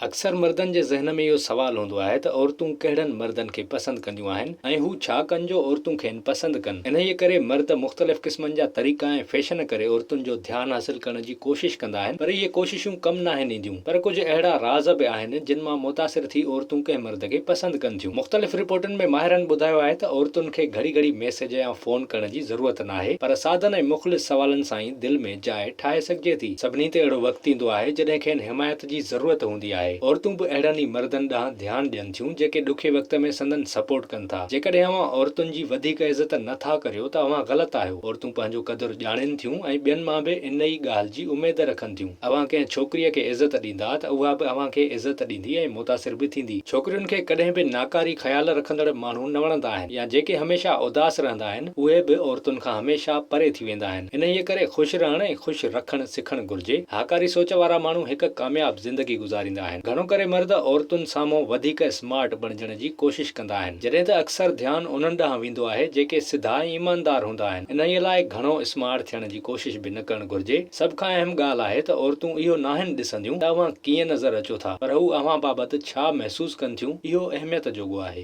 अक्सर मर्दनि जे ज़हन में इहो सवाल हूंदो आहे त औरतूं कहिड़नि मर्दनि खे पसंदि कंदियूं आहिनि ऐं हू छा कनि जो औरतूं खेनि पसंदि कनि। इन्हीअ करे मर्द मुख़्तलिफ़ क़िस्मनि जा तरीक़ा ऐं फैशन करे औरतुनि जो ध्यानु हासिल करण जी कोशिश कंदा आहिनि, पर इहे कोशिशूं कम नाहिनि ईंदियूं। पर कुझु अहिड़ा राज़ बि आहिनि जिन मां मुतासिर थी औरतूं कंहिं मर्द खे पसंदि कनि थियूं। मुख़्तलिफ़ रिपोर्टुनि में माहिरनि ॿुधायो आहे त औरतुनि खे घड़ी घड़ी मैसेज या फ़ोन करण जी ज़रूरत नाहे, पर सादन ऐं मुख़्लिस सवालनि सां ई दिलि में जाइ ठाहे सघिजे थी। सभिनी ते अहिड़ो वक़्तु ईंदो आहे जॾहिं खेनि हिमायत जी ज़रूरत हूंदी आहे। औरतूं बि अहिड़नि ई मर्दनि ॾांहुं ध्यानु ॾियनि थियूं जेके ॾुखे वक़्त में संदन सपोर्ट कनि था। जेकॾहिं अव्हां औरतुनि जी वधीक इज़त नथा करियो त अव्हां ग़लति आहियो। औरतूं पंहिंजो क़दुरु ॼाणनि थियूं ऐं ॿियनि मां बि इन ई ॻाल्हि जी उमेद रखनि थियूं। अव्हां कंहिं छोकिरीअ खे इज़त ॾींदा त उहा बि अव्हां खे इज़त ॾींदी ऐं मुतासिर बि थींदी। छोकिरियुनि खे कॾहिं बि नाकारी ख़्याल रखंदड़ माण्हू न वणंदा आहिनि, या जेके हमेशा उदास रहंदा आहिनि उहे बि औरतुनि खां हमेशा परे थी वेंदा आहिनि। इन्हीअ करे ख़ुशि रहण ऐं ख़ुशि रखणु सिखणु घुर्जे। हाकारी सोच वारा माण्हू हिकु कामयाब ज़िंदगी गुज़ारींदा आहिनि। घणो करे मर्द औरतुनि साम्हूं वधीक स्मार्ट बणजण जी कोशिश कंदा आहिनि, जॾहिं त अक्सर ध्यानु उन्हनि ॾांहुं वेंदो आहे जेके सिधा ऐं ईमानदार हूंदा आहिनि। इन्हीअ लाइ घणो स्मार्ट थियण जी कोशिश बि न करणु घुर्जे। सभ खां अहम ॻाल्हि आहे त औरतूं इहो नाहिनि ॾिसंदियूं त अव्हां कीअं नज़र अचो था, पर हू अव्हां बाबति छा महसूस कनि थियूं, इहो अहमियत जोॻो आहे।